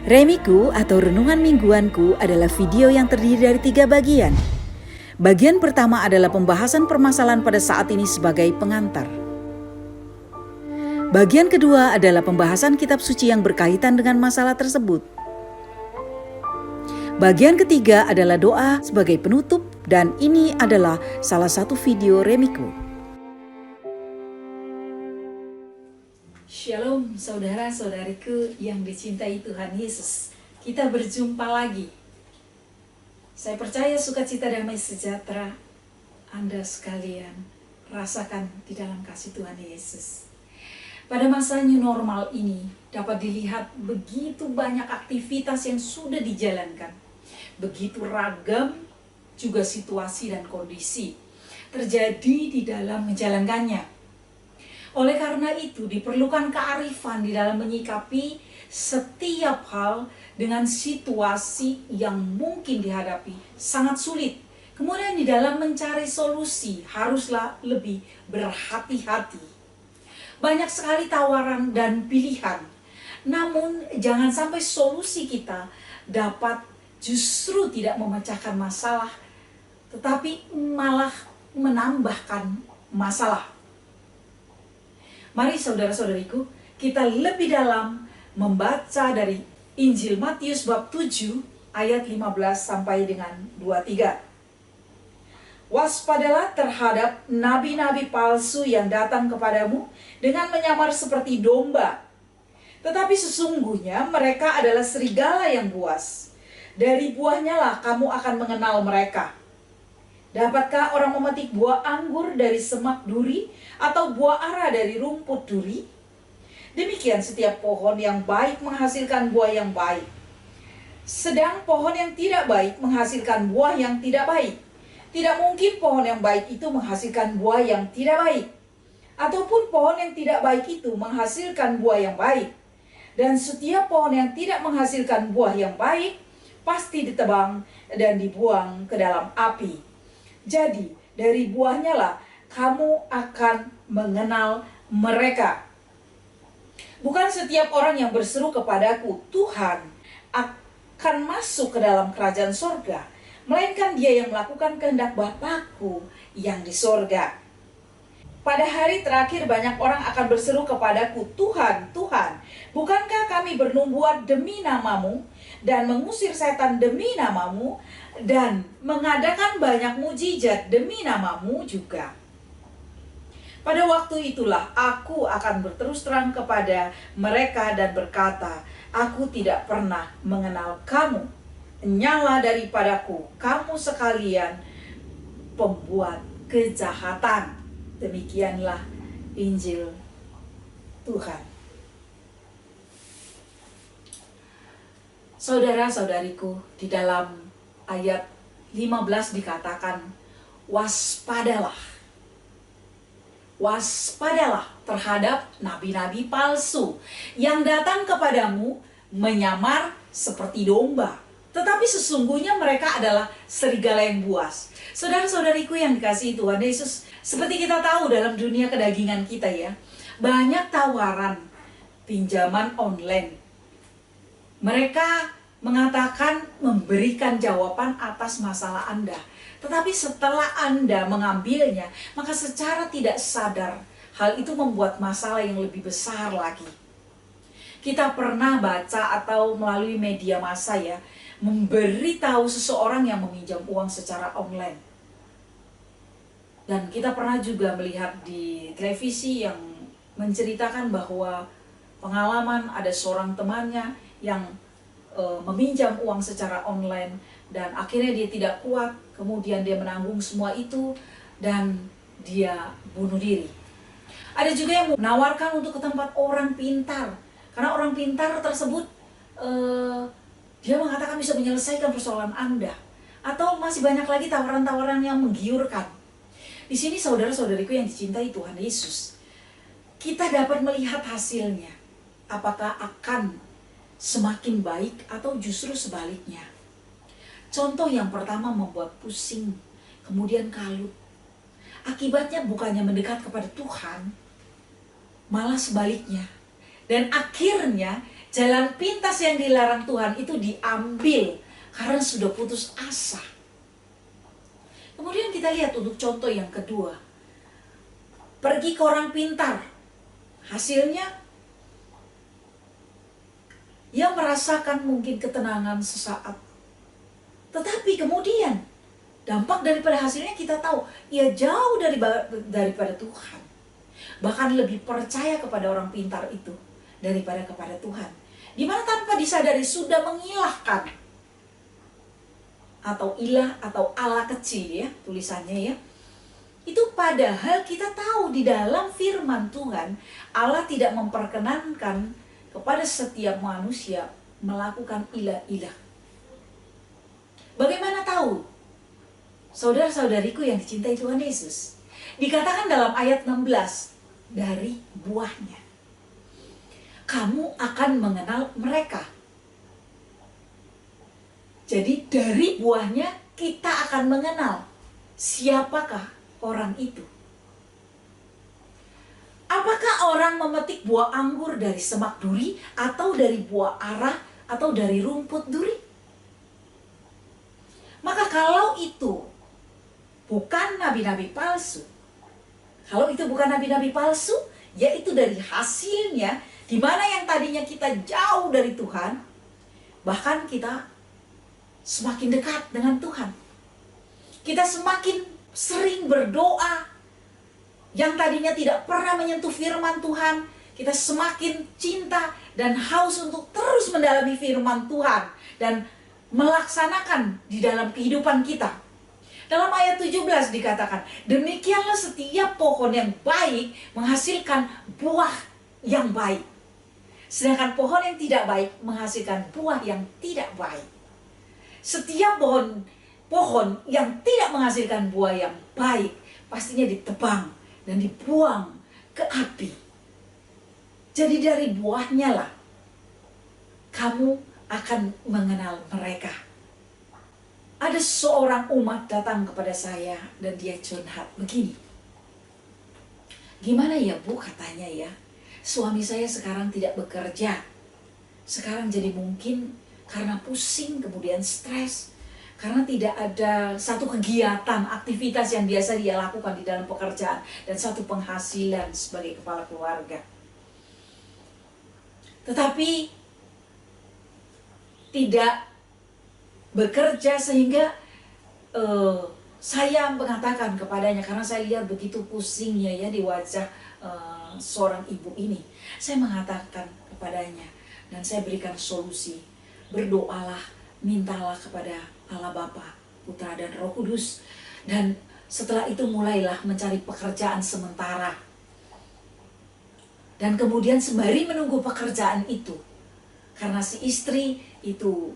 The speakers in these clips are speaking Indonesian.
Remiku atau Renungan Mingguanku adalah video yang terdiri dari 3 bagian. Bagian pertama adalah pembahasan permasalahan pada saat ini sebagai pengantar. Bagian kedua adalah pembahasan kitab suci yang berkaitan dengan masalah tersebut. Bagian ketiga adalah doa sebagai penutup, dan ini adalah salah satu video Remiku. Shalom saudara-saudariku yang dicintai Tuhan Yesus. Kita berjumpa lagi. Saya percaya sukacita damai sejahtera Anda sekalian rasakan di dalam kasih Tuhan Yesus. Pada masa new normal ini dapat dilihat begitu banyak aktivitas yang sudah dijalankan. Begitu ragam juga situasi dan kondisi terjadi di dalam menjalankannya. Oleh karena itu diperlukan kearifan di dalam menyikapi setiap hal dengan situasi yang mungkin dihadapi sangat sulit. Kemudian di dalam mencari solusi haruslah lebih berhati-hati. Banyak sekali tawaran dan pilihan. Namun jangan sampai solusi kita dapat justru tidak memecahkan masalah, tetapi malah menambahkan masalah. Mari saudara-saudariku, kita lebih dalam membaca dari Injil Matius bab 7 ayat 15 sampai dengan 23. Waspadalah terhadap nabi-nabi palsu yang datang kepadamu dengan menyamar seperti domba. Tetapi sesungguhnya mereka adalah serigala yang buas. Dari buahnya lah kamu akan mengenal mereka. Dapatkah orang memetik buah anggur dari semak duri atau buah ara dari rumput duri? Demikian setiap pohon yang baik menghasilkan buah yang baik. Sedang pohon yang tidak baik menghasilkan buah yang tidak baik. Tidak mungkin pohon yang baik itu menghasilkan buah yang tidak baik. Ataupun pohon yang tidak baik itu menghasilkan buah yang baik. Dan setiap pohon yang tidak menghasilkan buah yang baik pasti ditebang dan dibuang ke dalam api. Jadi, dari buahnya lah kamu akan mengenal mereka. Bukan setiap orang yang berseru kepadaku, Tuhan, akan masuk ke dalam kerajaan sorga, melainkan dia yang melakukan kehendak Bapa-Ku yang di sorga. Pada hari terakhir banyak orang akan berseru kepadaku, Tuhan, Tuhan, bukankah kami bernubuat demi namamu dan mengusir setan demi namamu dan mengadakan banyak mujizat demi namamu juga? Pada waktu itulah aku akan berterus terang kepada mereka dan berkata, aku tidak pernah mengenal kamu. Nyala daripadaku, kamu sekalian pembuat kejahatan. Demikianlah Injil Tuhan. Saudara-saudariku, di dalam ayat 15 dikatakan, waspadalah. Waspadalah terhadap nabi-nabi palsu yang datang kepadamu menyamar seperti domba. Tetapi sesungguhnya mereka adalah serigala yang buas. Saudara-saudariku yang dikasihi Tuhan Yesus, seperti kita tahu dalam dunia kedagingan kita ya, banyak tawaran pinjaman online. Mereka mengatakan memberikan jawaban atas masalah Anda. Tetapi setelah Anda mengambilnya, maka secara tidak sadar hal itu membuat masalah yang lebih besar lagi. Kita pernah baca atau melalui media massa ya, memberitahu seseorang yang meminjam uang secara online. Dan kita pernah juga melihat di televisi yang menceritakan bahwa pengalaman ada seorang temannya yang meminjam uang secara online dan akhirnya dia tidak kuat, kemudian dia menanggung semua itu dan dia bunuh diri. Ada juga yang menawarkan untuk ke tempat orang pintar, karena orang pintar tersebut dia mengatakan bisa menyelesaikan persoalan Anda. Atau masih banyak lagi tawaran-tawaran yang menggiurkan. Di sini saudara-saudariku yang dicintai Tuhan Yesus, kita dapat melihat hasilnya. Apakah akan semakin baik atau justru sebaliknya. Contoh yang pertama membuat pusing, kemudian kalut. Akibatnya bukannya mendekat kepada Tuhan, malah sebaliknya. Dan akhirnya Jalan pintas yang dilarang Tuhan itu diambil karena sudah putus asa. Kemudian kita lihat untuk contoh yang kedua. Pergi ke orang pintar. Hasilnya, ia merasakan mungkin ketenangan sesaat. Tetapi kemudian, dampak daripada hasilnya kita tahu, ia jauh daripada Tuhan. Bahkan lebih percaya kepada orang pintar itu daripada kepada Tuhan. Di mana tanpa disadari sudah mengilahkan atau ilah atau Allah kecil ya tulisannya ya. Itu padahal kita tahu di dalam firman Tuhan Allah tidak memperkenankan kepada setiap manusia melakukan ilah-ilah. Bagaimana tahu? Saudara-saudariku yang dicintai Tuhan Yesus. Dikatakan dalam ayat 16, dari buahnya kamu akan mengenal mereka. Jadi dari buahnya kita akan mengenal siapakah orang itu. Apakah orang memetik buah anggur dari semak duri atau dari buah ara atau dari rumput duri? Maka kalau itu bukan nabi-nabi palsu, kalau itu bukan nabi-nabi palsu, yaitu dari hasilnya, di mana yang tadinya kita jauh dari Tuhan, bahkan kita semakin dekat dengan Tuhan. Kita semakin sering berdoa, yang tadinya tidak pernah menyentuh firman Tuhan, kita semakin cinta dan haus untuk terus mendalami firman Tuhan dan melaksanakan di dalam kehidupan kita. Dalam ayat 17 dikatakan, demikianlah setiap pohon yang baik menghasilkan buah yang baik. Sedangkan pohon yang tidak baik menghasilkan buah yang tidak baik. Setiap pohon yang tidak menghasilkan buah yang baik pastinya ditebang dan dibuang ke api. Jadi dari buahnya lah kamu akan mengenal mereka. Ada seorang umat datang kepada saya dan dia curhat begini. Gimana ya Bu, katanya ya, suami saya sekarang tidak bekerja. Sekarang jadi mungkin karena pusing, kemudian stres. Karena tidak ada satu kegiatan, aktivitas yang biasa dia lakukan di dalam pekerjaan. Dan satu penghasilan sebagai kepala keluarga. Tetapi tidak bekerja sehingga saya mengatakan kepadanya, karena saya lihat begitu pusingnya ya di wajah seorang ibu ini. Saya mengatakan kepadanya dan saya berikan solusi. Berdoalah, mintalah kepada Allah Bapa, Putra dan Roh Kudus. Dan setelah itu mulailah mencari pekerjaan sementara. Dan kemudian sembari menunggu pekerjaan itu, karena si istri itu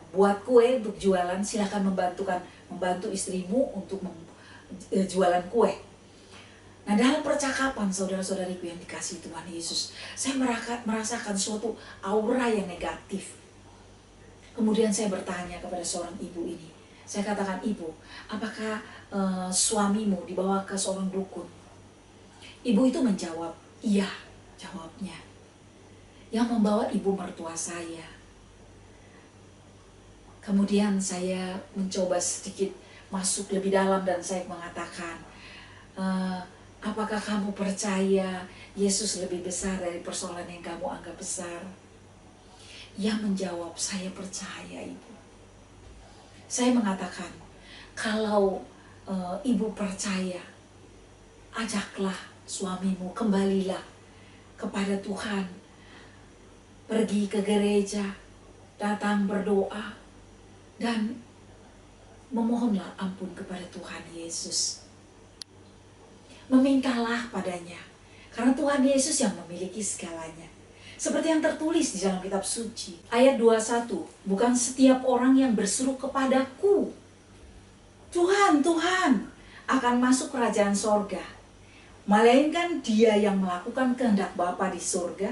buat kue untuk jualan, silakan membantu istrimu untuk jualan kue. Nah, dalam percakapan saudara-saudariku yang dikasihi Tuhan Yesus, saya merasakan suatu aura yang negatif. Kemudian saya bertanya kepada seorang ibu ini. Saya katakan, ibu, apakah suamimu dibawa ke seorang dukun? Ibu itu menjawab, iya, jawabnya. Yang membawa ibu mertua saya. Kemudian saya mencoba sedikit masuk lebih dalam dan saya mengatakan, apakah kamu percaya Yesus lebih besar dari persoalan yang kamu anggap besar? Ia menjawab, saya percaya ibu. Saya mengatakan, kalau ibu percaya, ajaklah suamimu, kembalilah kepada Tuhan. Pergi ke gereja, datang berdoa, dan memohonlah ampun kepada Tuhan Yesus. Memintalah padanya, karena Tuhan Yesus yang memiliki segalanya. Seperti yang tertulis di dalam kitab suci. Ayat 21, bukan setiap orang yang berseru kepadaku, Tuhan, Tuhan, akan masuk kerajaan sorga, melainkan dia yang melakukan kehendak Bapa di sorga.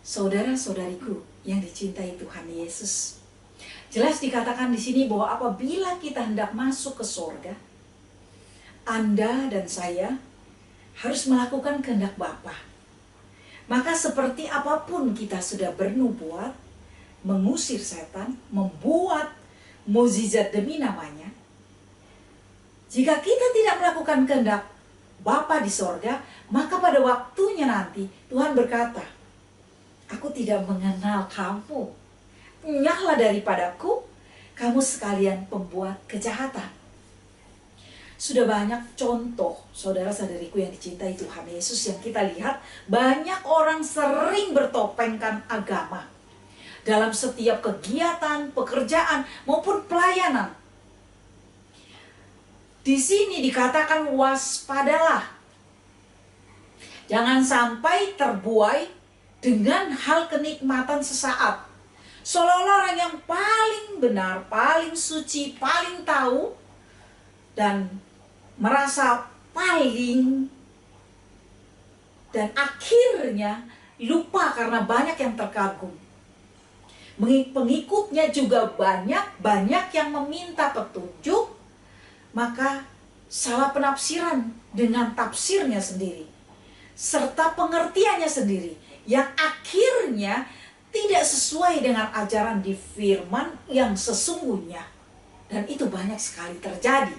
Saudara-saudariku yang dicintai Tuhan Yesus, jelas dikatakan di sini bahwa apabila kita hendak masuk ke sorga, Anda dan saya harus melakukan kehendak Bapa. Maka seperti apapun kita sudah bernubuat, mengusir setan, membuat mukjizat demi namanya, jika kita tidak melakukan kehendak Bapa di sorga, maka pada waktunya nanti Tuhan berkata, aku tidak mengenal kamu. Enyahlah daripadaku, kamu sekalian pembuat kejahatan. Sudah banyak contoh, saudara-saudariku yang dicintai Tuhan Yesus, yang kita lihat banyak orang sering bertopengkan agama dalam setiap kegiatan, pekerjaan, maupun pelayanan. Di sini dikatakan waspadalah. Jangan sampai terbuai dengan hal kenikmatan sesaat. Seolah-olah orang yang paling benar, paling suci, paling tahu, dan merasa paling, dan akhirnya lupa karena banyak yang terkagum. Pengikutnya juga banyak yang meminta petunjuk, maka salah penafsiran dengan tafsirnya sendiri, serta pengertiannya sendiri, yang akhirnya tidak sesuai dengan ajaran di firman yang sesungguhnya. Dan itu banyak sekali terjadi.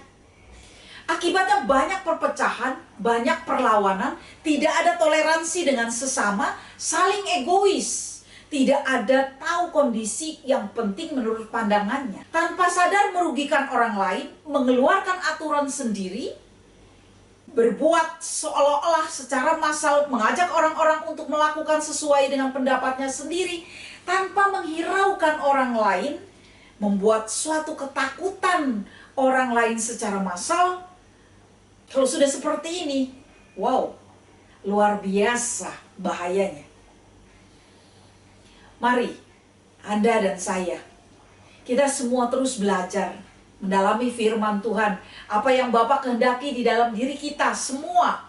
Akibatnya banyak perpecahan, banyak perlawanan, tidak ada toleransi dengan sesama, saling egois. Tidak ada tahu kondisi yang penting menurut pandangannya. Tanpa sadar merugikan orang lain, mengeluarkan aturan sendiri, berbuat seolah-olah secara massal, mengajak orang-orang untuk melakukan sesuai dengan pendapatnya sendiri, tanpa menghiraukan orang lain, membuat suatu ketakutan orang lain secara massal. Kalau sudah seperti ini, wow, luar biasa bahayanya. Mari, Anda dan saya, kita semua terus belajar, mendalami firman Tuhan. Apa yang Bapa kehendaki di dalam diri kita semua,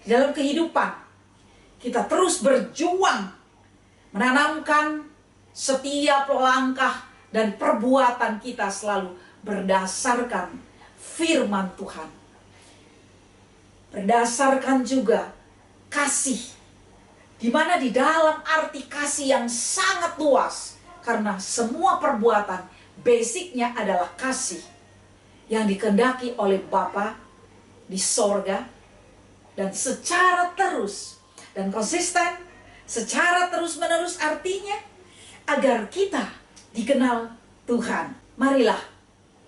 di dalam kehidupan. Kita terus berjuang, menanamkan setiap langkah dan perbuatan kita selalu berdasarkan firman Tuhan. Berdasarkan juga kasih, di mana di dalam arti kasih yang sangat luas, karena semua perbuatan basicnya adalah kasih yang dikehendaki oleh Bapa di sorga, dan secara terus dan konsisten, secara terus-menerus, artinya agar kita dikenal Tuhan. Marilah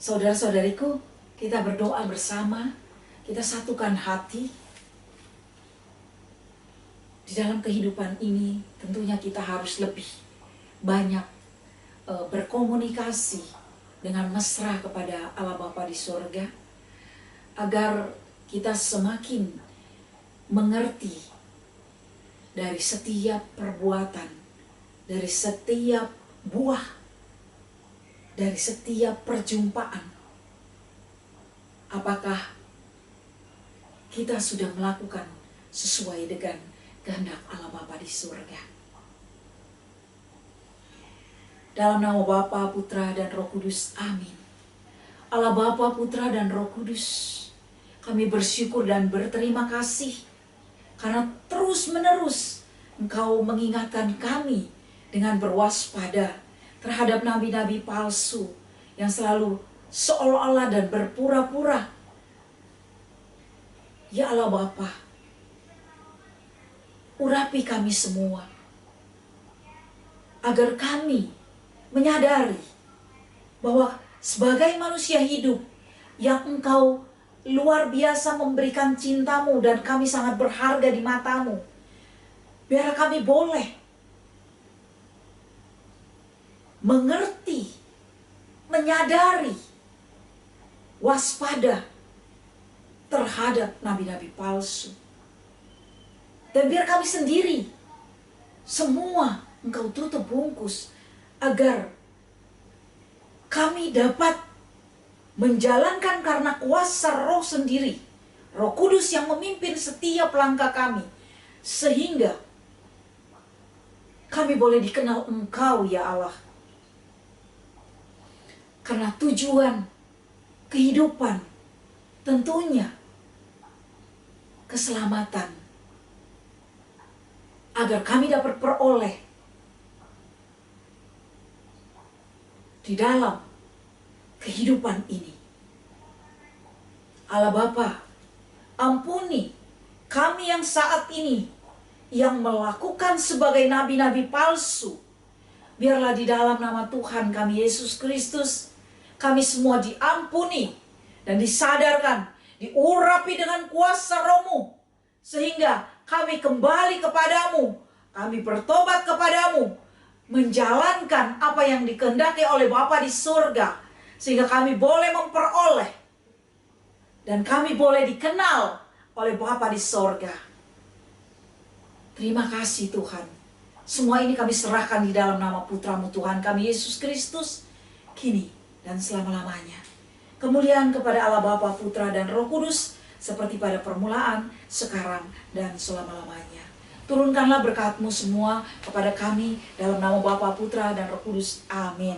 saudara-saudariku, kita berdoa bersama, kita satukan hati. Di dalam kehidupan ini tentunya kita harus lebih banyak berkomunikasi dengan mesra kepada Allah Bapa di surga, agar kita semakin mengerti dari setiap perbuatan, dari setiap buah, dari setiap perjumpaan. Apakah kita sudah melakukan sesuai dengan kehendak Allah Bapa di surga? Dalam nama Bapa, Putra, dan Roh Kudus, amin. Allah Bapa, Putra, dan Roh Kudus, kami bersyukur dan berterima kasih karena terus-menerus Engkau mengingatkan kami dengan berwaspada terhadap nabi-nabi palsu yang selalu seolah-olah dan berpura-pura. Ya Allah Bapa, urapi kami semua, agar kami menyadari bahwa sebagai manusia hidup yang Engkau luar biasa memberikan cintamu dan kami sangat berharga di matamu, biar kami boleh mengerti, menyadari, waspada terhadap nabi-nabi palsu. Dan biar kami sendiri semua Engkau tutup bungkus, agar kami dapat menjalankan karena kuasa Roh sendiri, Roh Kudus yang memimpin setiap langkah kami, sehingga kami boleh dikenal Engkau ya Allah. Karena tujuan kehidupan tentunya keselamatan agar kami dapat peroleh di dalam kehidupan ini. Allah Bapa, ampuni kami yang saat ini yang melakukan sebagai nabi-nabi palsu. Biarlah di dalam nama Tuhan kami Yesus Kristus, kami semua diampuni dan disadarkan, diurapi dengan kuasa Roh-Mu, sehingga kami kembali kepadamu, kami bertobat kepadamu, menjalankan apa yang dikehendaki oleh Bapa di surga, sehingga kami boleh memperoleh dan kami boleh dikenal oleh Bapa di surga. Terima kasih Tuhan. Semua ini kami serahkan di dalam nama Putra-Mu Tuhan kami Yesus Kristus, kini dan selama-lamanya. Kemuliaan kepada Allah Bapa, Putra, dan Roh Kudus, seperti pada permulaan, sekarang, dan selama-lamanya. Turunkanlah berkat-Mu semua kepada kami dalam nama Bapa, Putra, dan Roh Kudus. Amin.